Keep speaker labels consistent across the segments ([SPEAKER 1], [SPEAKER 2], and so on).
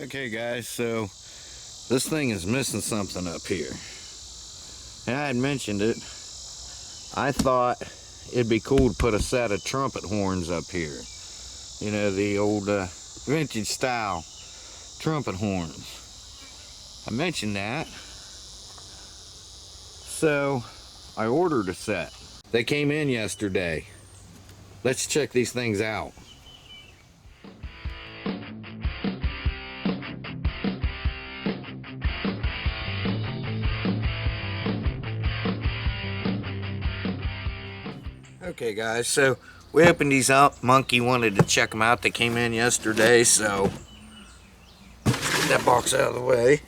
[SPEAKER 1] Okay guys, so this thing is missing something up here. And I had mentioned it. I thought it'd be cool to put a set of trumpet horns up here. You know, the old vintage style trumpet horns. I mentioned that. So I ordered a set. They came in yesterday. Let's check these things out. Okay guys, so we opened these up. Monkey wanted to check them out. They came in yesterday, so let's get that box out of the way.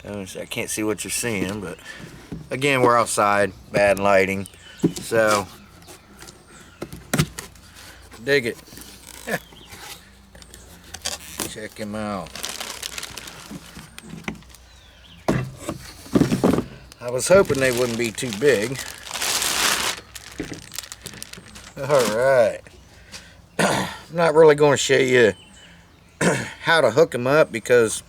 [SPEAKER 1] I can't see what you're seeing, but again, we're outside, bad lighting, so dig it. Check him out. I was hoping they wouldn't be too big. Alright. I'm not really going to show you how to hook them up because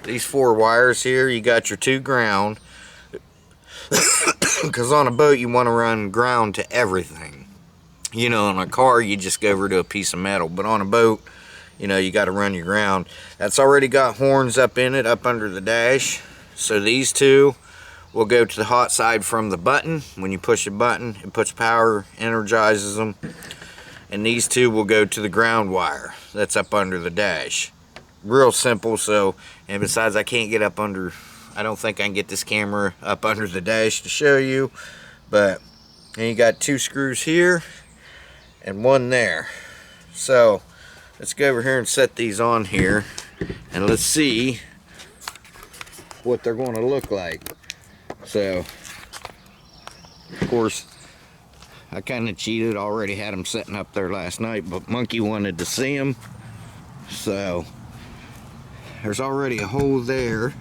[SPEAKER 1] these 4 wires here, you got your 2 ground. Because on a boat you want to run ground to everything. You know, on a car you just go over to a piece of metal, but on a boat, you know, you got to run your ground. That's already got horns up in it, up under the dash. So these 2 will go to the hot side from the button. When you push a button, it puts power, energizes them. And these 2 will go to the ground wire that's up under the dash. Real simple. So, and besides, I can't get up under, I don't think I can get this camera up under the dash to show you. But, and you got 2 screws here and 1 there. So, let's go over here and set these on here, and let's see what they're going to look like. So, of course, I kind of cheated. Already had them setting up there last night, but Monkey wanted to see them. So, there's already a hole there.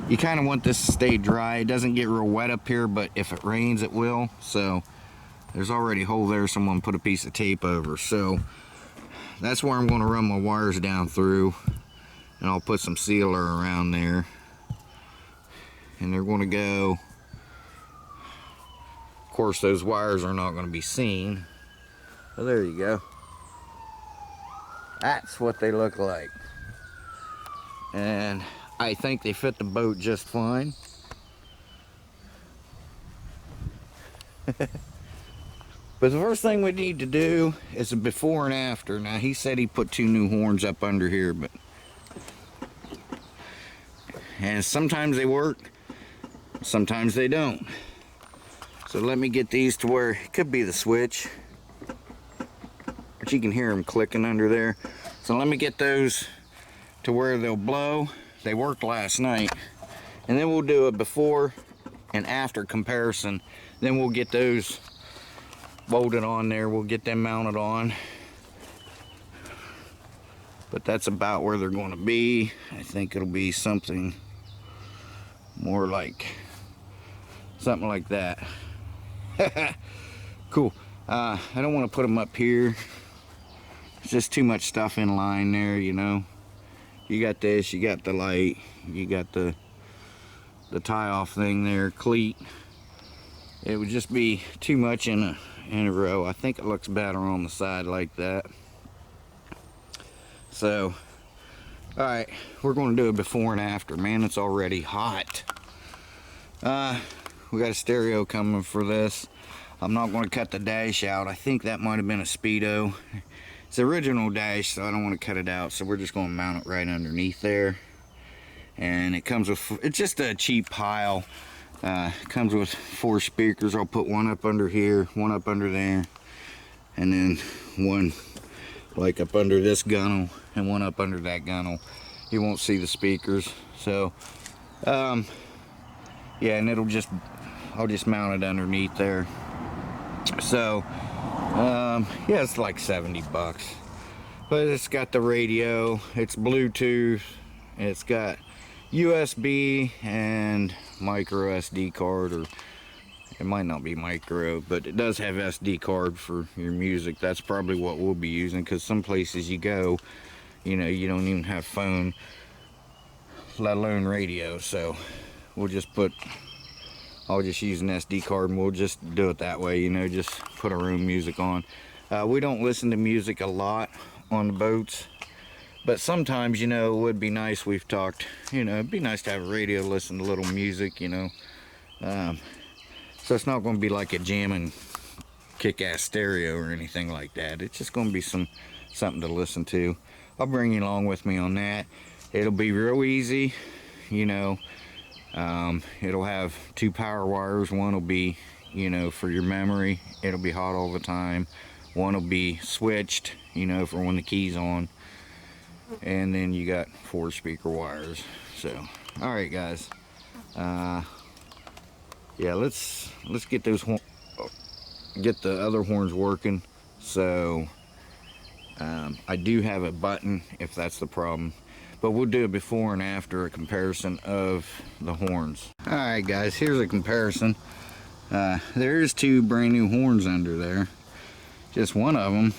[SPEAKER 1] You kind of want this to stay dry. It doesn't get real wet up here, but if it rains, it will. So, there's already a hole there. Someone put a piece of tape over. So that's where I'm going to run my wires down through, and I'll put some sealer around there, and they're going to go. Of course, those wires are not going to be seen. So there you go. That's what they look like, and I think they fit the boat just fine. But the first thing we need to do is a before and after. Now, he said he put 2 new horns up under here, but and sometimes they work, sometimes they don't. So let me get these to where it could be the switch, but you can hear them clicking under there. So let me get those to where they'll blow. They worked last night, and then we'll do a before and after comparison. Then we'll get those bolted on there. We'll get them mounted on, but that's about where they're going to be. I think it'll be something more like something like that. Cool. I don't want to put them up here. It's just too much stuff in line there, you know. You got this, you got the light, you got the tie off thing there, cleat. It would just be too much in a row. I think it looks better on the side like that. So, alright, we're going to do a before and after. Man, it's already hot. We got a stereo coming for this. I'm not going to cut the dash out. I think that might have been a Speedo. It's the original dash, so I don't want to cut it out. So we're just going to mount it right underneath there. And it comes with, it's just a cheap pile. Comes with 4 speakers. I'll put 1 up under here, 1 up under there, and then 1 like up under this gunnel and 1 up under that gunnel. You won't see the speakers. So yeah, and it'll just, I'll just mount it underneath there. So yeah, it's like 70 bucks, but it's got the radio, it's Bluetooth, it's got USB and micro SD card, or It might not be micro, but it does have SD card for your music. That's probably what we'll be using, because some places you go, you know, you don't even have phone, let alone radio. So we'll just I'll just use an SD card and we'll just do it that way, you know, just put our own music on. We don't listen to music a lot on the boats, but sometimes, you know, it would be nice. We've talked, you know, it'd be nice to have a radio, listen to a little music, you know. So it's not going to be like a jamming kick-ass stereo or anything like that. It's just going to be something to listen to. I'll bring you along with me on that. It'll be real easy, you know. It'll have 2 power wires. One will be, you know, for your memory. It'll be hot all the time. One will be switched, you know, for when the key's on. And then you got 4 speaker wires. So, all right, guys. Yeah, let's get the other horns working. So I do have a button if that's the problem, but we'll do a before and after, a comparison of the horns. All right, guys, here's a comparison. There's 2 brand new horns under there. Just one of them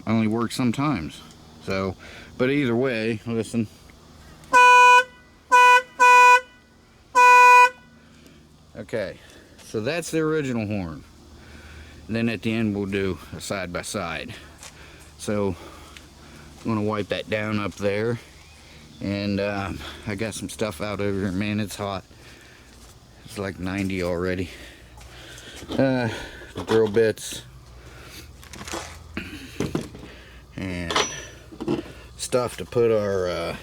[SPEAKER 1] only works sometimes. So, but either way, listen. Okay, so that's the original horn. And then at the end we'll do a side by side. So I'm gonna wipe that down up there, and I got some stuff out over here. Man, it's hot. It's like 90 already. Drill bits and stuff to put our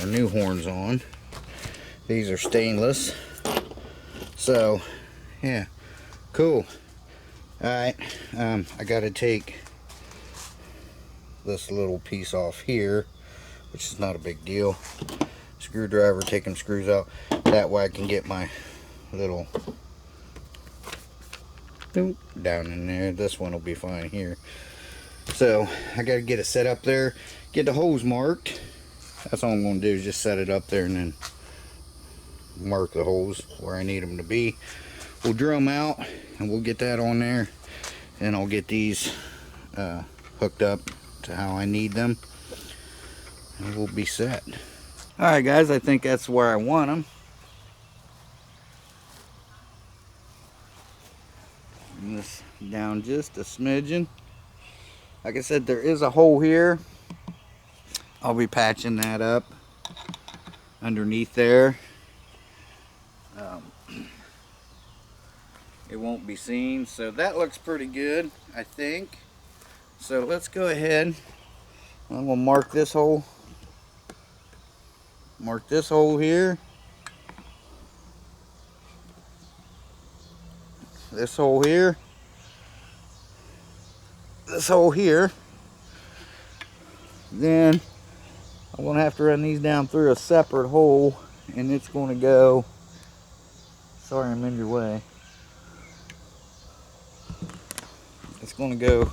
[SPEAKER 1] new horns on. These are stainless, so yeah, cool. All right, I gotta take this little piece off here, which is not a big deal. Screwdriver, taking screws out, that way I can get my little down in there. This one will be fine here. So I gotta get it set up there, get the holes marked. That's all I'm going to do, is just set it up there and then mark the holes where I need them to be. We'll drill them out and we'll get that on there, and I'll get these hooked up to how I need them, and we'll be set. Alright, guys, I think that's where I want them. Bring this down just a smidgen. Like I said, there is a hole here. I'll be patching that up underneath there. It won't be seen, so that looks pretty good, I think. So let's go ahead. I'm gonna mark this hole. Mark this hole here. This hole here. This hole here. Then I'm going to have to run these down through a separate hole, and it's going to go, sorry I'm in your way, it's going to go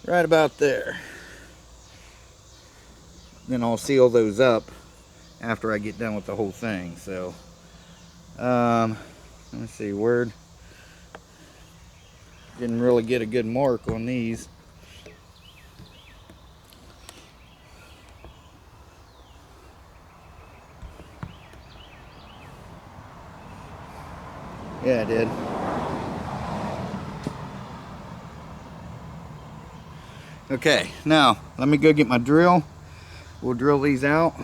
[SPEAKER 1] right about there. Then I'll seal those up after I get done with the whole thing. So let's see, word, didn't really get a good mark on these. Yeah, I did. Okay, now let me go get my drill. We'll drill these out,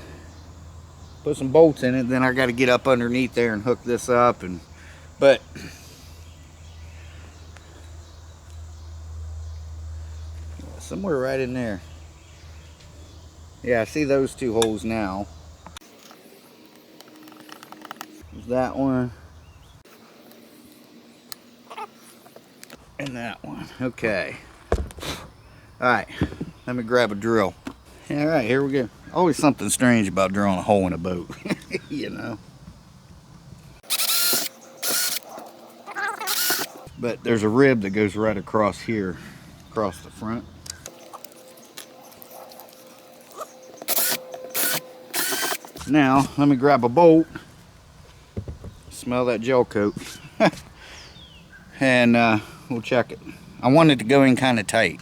[SPEAKER 1] put some bolts in it, then I got to get up underneath there and hook this up. But somewhere right in there. Yeah, I see those 2 holes now. There's that one. And that one. Okay. Alright, let me grab a drill. Alright, here we go. Always something strange about drilling a hole in a boat. You know. But there's a rib that goes right across here, across the front. Now, let me grab a bolt Smell that gel coat. And we'll check it. I want it to go in kind of tight,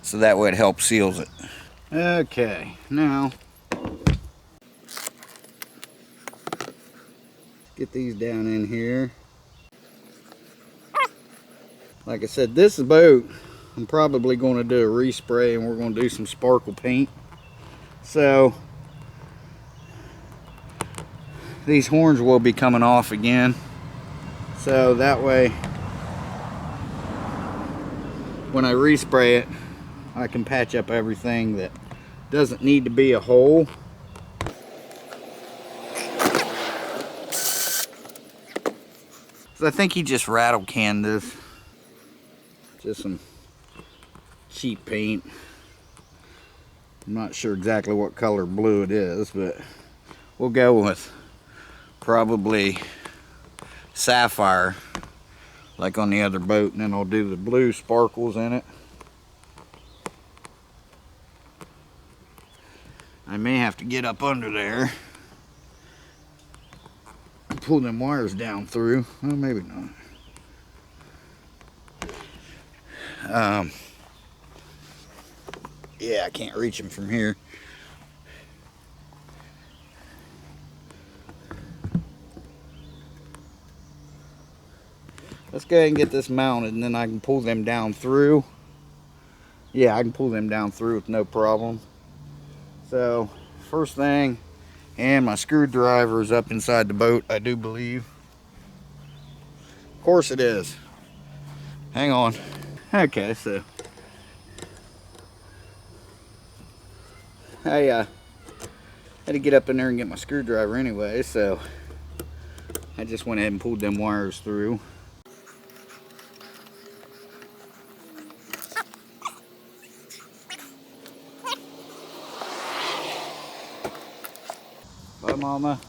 [SPEAKER 1] so that way it helps seals it. Okay, now get these down in here. Like I said, this boat, I'm probably going to do a respray, and we're going to do some sparkle paint. So these horns will be coming off again, so that way when I respray it, I can patch up everything that doesn't need to be a hole. So I think he just rattle canned this. Just some cheap paint. I'm not sure exactly what color blue it is, but we'll go with probably sapphire, like on the other boat, and then I'll do the blue sparkles in it. I may have to get up under there and pull them wires down through. Well, maybe not. Yeah, I can't reach them from here. Let's go ahead and get this mounted, and then I can pull them down through. Yeah, I can pull them down through with no problem. So, first thing, and my screwdriver is up inside the boat, I do believe. Of course it is. Hang on. Okay, so I had to get up in there and get my screwdriver anyway, so I just went ahead and pulled them wires through. Bye, Mama.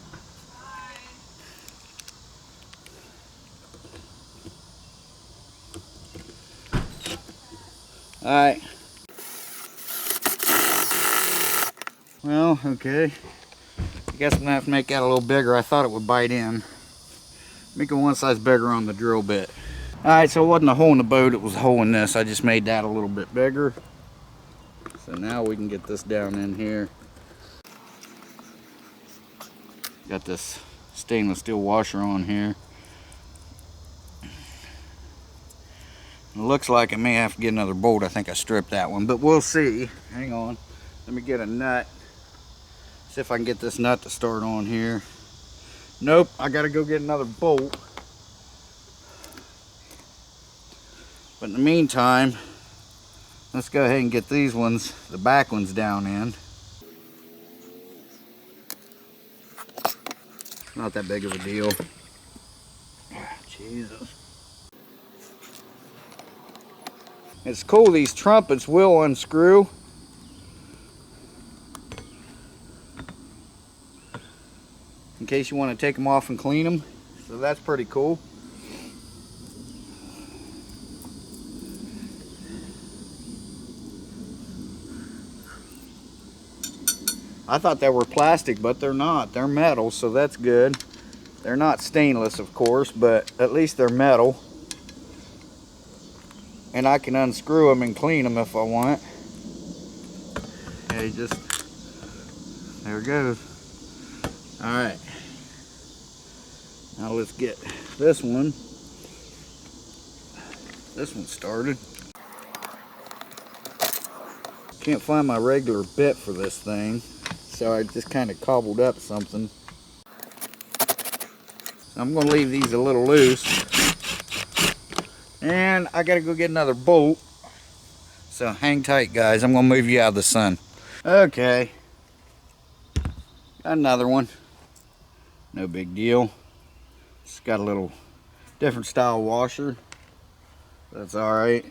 [SPEAKER 1] Alright. Well, okay. I guess I'm gonna have to make that a little bigger. I thought it would bite in. Make it one size bigger on the drill bit. Alright, so it wasn't a hole in the boat, it was a hole in this. I just made that a little bit bigger. So now we can get this down in here. Got this stainless steel washer on here. It looks like I may have to get another bolt. I think I stripped that one, but we'll see. Hang on. Let me get a nut. See if I can get this nut to start on here. Nope, I gotta go get another bolt. But in the meantime, let's go ahead and get these ones, the back ones, down in. Not that big of a deal. Jesus. It's cool, these trumpets will unscrew. In case you want to take them off and clean them. So that's pretty cool. I thought they were plastic, but they're not. They're metal, so that's good. They're not stainless, of course, but at least they're metal. And I can unscrew them and clean them if I want. Okay, just, there it goes. Alright. Now let's get this one started. Can't find my regular bit for this thing, so I just kind of cobbled up something. So I'm going to leave these a little loose. And I got to go get another bolt. So hang tight, guys. I'm going to move you out of the sun. Okay. Got another one. No big deal. It's got a little different style washer. That's alright.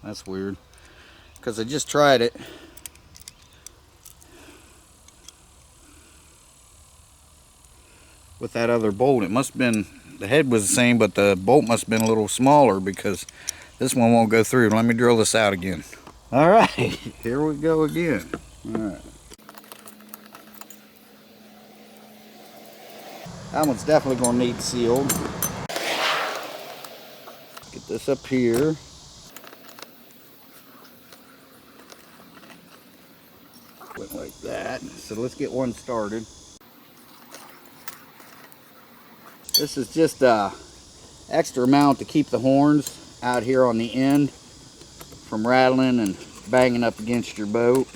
[SPEAKER 1] That's weird, because I just tried it. With that other bolt, it must have been, the head was the same, but the bolt must have been a little smaller, because this one won't go through. Let me drill this out again.
[SPEAKER 2] All right, here we go again. All right. That one's definitely going to need sealed. Get this up here. Went like that. So let's get one started. This is just a extra amount to keep the horns out here on the end from rattling and banging up against your boat.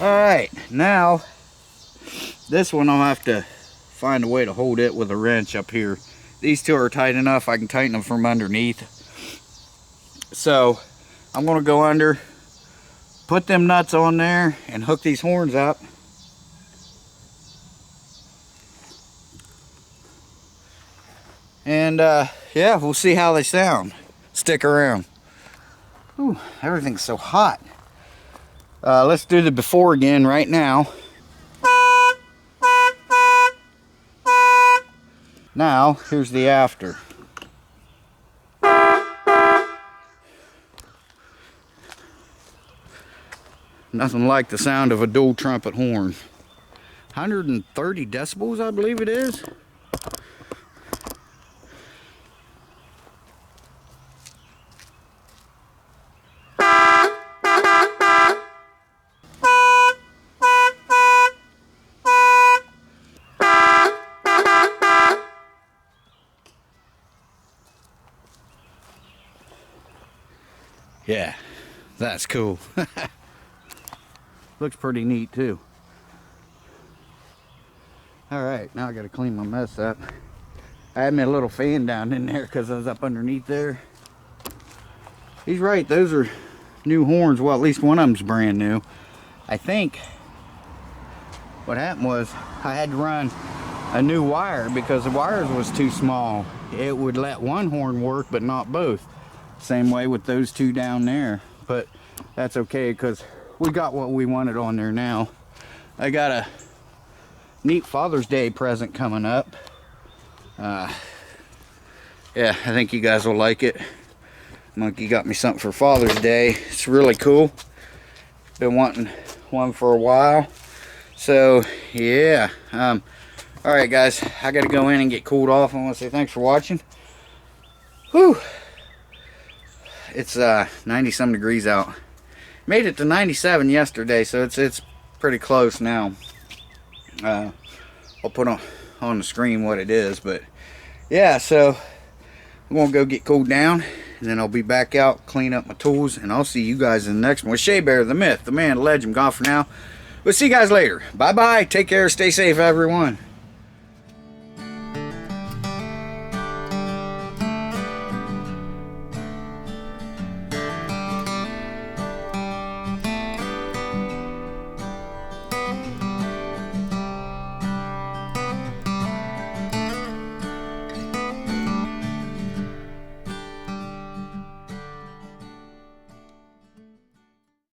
[SPEAKER 2] Alright, now this one I'll have to find a way to hold it with a wrench up here. These two are tight enough I can tighten them from underneath. So I'm going to go under, put them nuts on there, and hook these horns up. And yeah, we'll see how they sound. Stick around. Ooh, everything's so hot. Let's do the before again right now. Now, here's the after. Nothing like the sound of a dual trumpet horn. 130 decibels, I believe it is. Yeah, that's cool. Looks pretty neat too. Alright, now I gotta clean my mess up. I had me a little fan down in there because I was up underneath there. He's right, those are new horns. Well, at least one of them's brand new. I think what happened was I had to run a new wire because the wires was too small. It would let one horn work but not both. Same way with those two down there, but that's okay because we got what we wanted on there now. I got a neat Father's Day present coming up. Yeah, I think you guys will like it. Monkey got me something for Father's Day. It's really cool. Been wanting one for a while. So yeah, all right guys, I gotta go in and get cooled off. I want to say thanks for watching. Whew. It's 90 some degrees out. Made it to 97 yesterday, so it's pretty close now. I'll put on the screen what it is, but yeah, so I'm gonna go get cooled down, and then I'll be back out, clean up my tools, and I'll see you guys in the next one with Shea Bear, the myth, the man, the legend. Gone for now. We'll see you guys later. Bye bye. Take care. Stay safe, everyone.